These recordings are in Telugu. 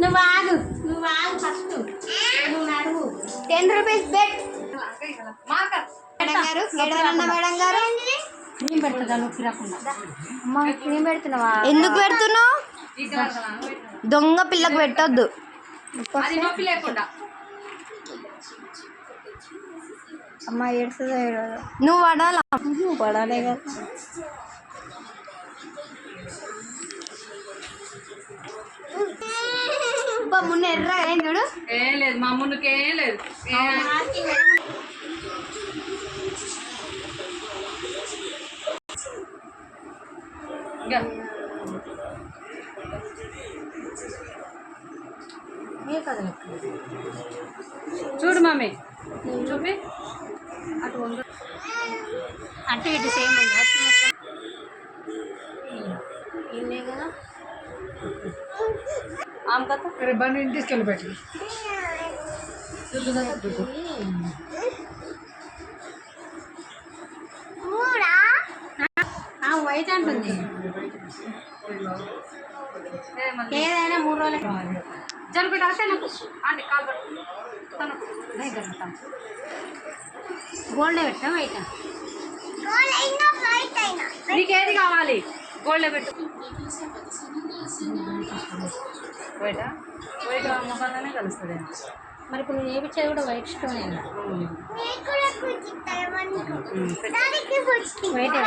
నువ్వు ఆగు ఫస్ట్ నువ్వు నడువు 10 రూపీస్ బెట్ మేడం గారు మేడం గారు క్రీమ్ పెడుతుందా నువ్వు తిరగకుండా అమ్మ క్రీమ్ పెడుతున్నావా ఎందుకు పెడుతున్నావు దొంగ పిల్లకు పెట్టొద్దు అమ్మ ఏడుస్తుందో ఏడవదో నువ్వు పడాలా పడాలే కదా మున్న ఎర్ర ఏం చూడు ఏం లేదు మా మున్నుకి ఏం లేదు చూడు మమ్మీ చూపి అటు అటు ఇటు సేమ్ ఉంది ఇన్నే కదా ఆమె కదా అరే బండి తీసుకెళ్ళి పెట్టి వైట్ అంటుంది ఏదైనా 3 రోజులకి జనపేట అంటే అంటే కాలు తనకు గోల్డ్ పెట్టా వైట్ నీకేది కావాలి గోల్డ్ పెట్టు వైటా వైట్ మొక్కలనే కలుస్తుంది మరి ఇప్పుడు నేను ఏపించేది కూడా వైట్ స్టోన్ వైట్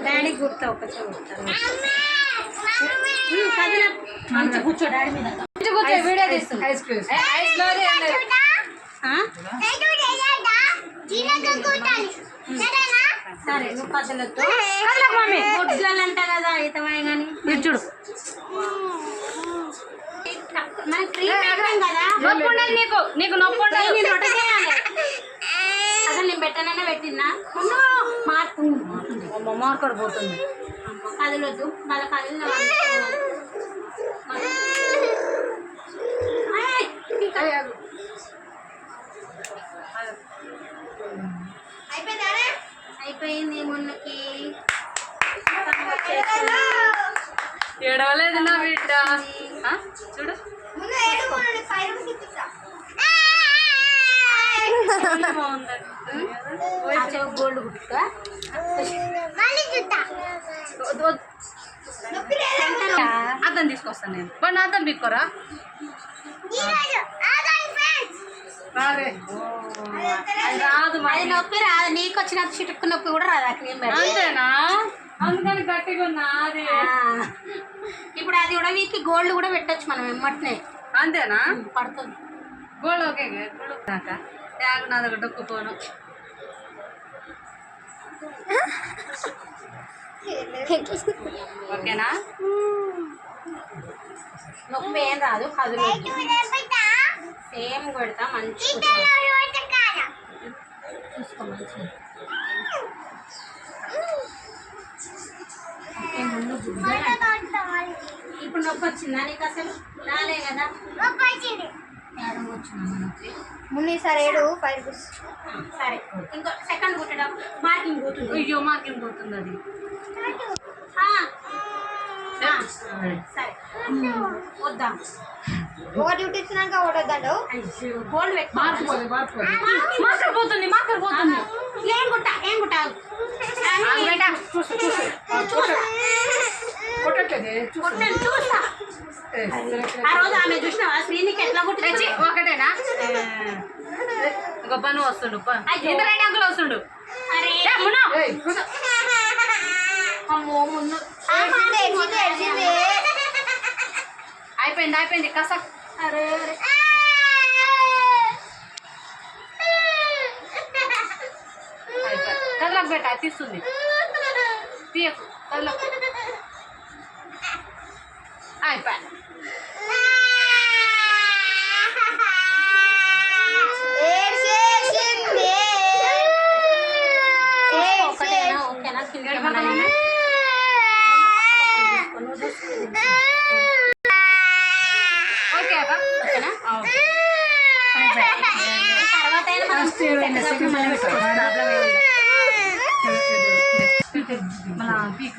డాడీ గుర్తా ఒక మంచి కూర్చో డాడీ మీద వీడియో తీస్తుంది సరే నువ్వు కథలతో గుడ్లలో అంటా కదా అయితమే కానీ చూడు మన క్రీమ్ కదా నొప్పి ఉండదు నీకు నొప్పి ఉండదు నేను రొట్టె చేయాలి అసలు నేను పెట్టనైనా పెట్టినా మార్కర్ పోతుంది కదలొద్దు మళ్ళీ కదిలిన అయిపోయింది మొన్నకి ఏడవలేదు నా బిడ్డ చూడు గోల్డ్ గుట్టుగా అర్థం తీసుకొస్తాను నేను బట్ అర్థం పీక్కోరా రాదు అది నొప్పి రాదు నీకు వచ్చిన చిటుక్కు నొప్పి కూడా రాదు ఆ క్రీమ్ అంతేనా అందుకని గట్టిగా ఉన్నా అది ఇప్పుడు అది కూడా వీకి గోల్డ్ కూడా పెట్టచ్చు మనం ఎమ్మటనే అంతేనా పడుతుంది గోల్డ్ ఓకే ఇప్పుడు ట్యాగ్ నా దగ్గర డొక్కుపోను ఓకేనా నొప్పి ఏం రాదు కదులు సేమ్ కొడతా మంచి చూసుకో మంచి ఇప్పుడు నొప్పి వచ్చిందా నీకు అసలు రాలే కదా మున్ని సరే 5 రూపీస్ సరే ఇంకో సెకండ్ కుట్టడం మార్కింగ్ పోతుంది అయ్యో మార్కింగ్ పోతుంది అది సరే వద్దాం ఒక డ్యూటీ ఇచ్చినాక ఒకటి వద్దాడు గోల్డ్ పెట్టి మార్కర్ పోతుంది ఏం కుట్టా చూస్తా ఆ రోజు ఆమె చూసినావా శ్రీనికి ఎట్లా కుట్టి ఒకటేనా ఒక పని వస్తుండు ఇంద్రాడి అంకులు వస్తుండు అరే అమ్మో ముందు అయిపోయింది కసక్ అరే కళ్ళకు పెట్ట తీస్తుంది తీయకు కళ్ళకు అయిపోయి మన పీక్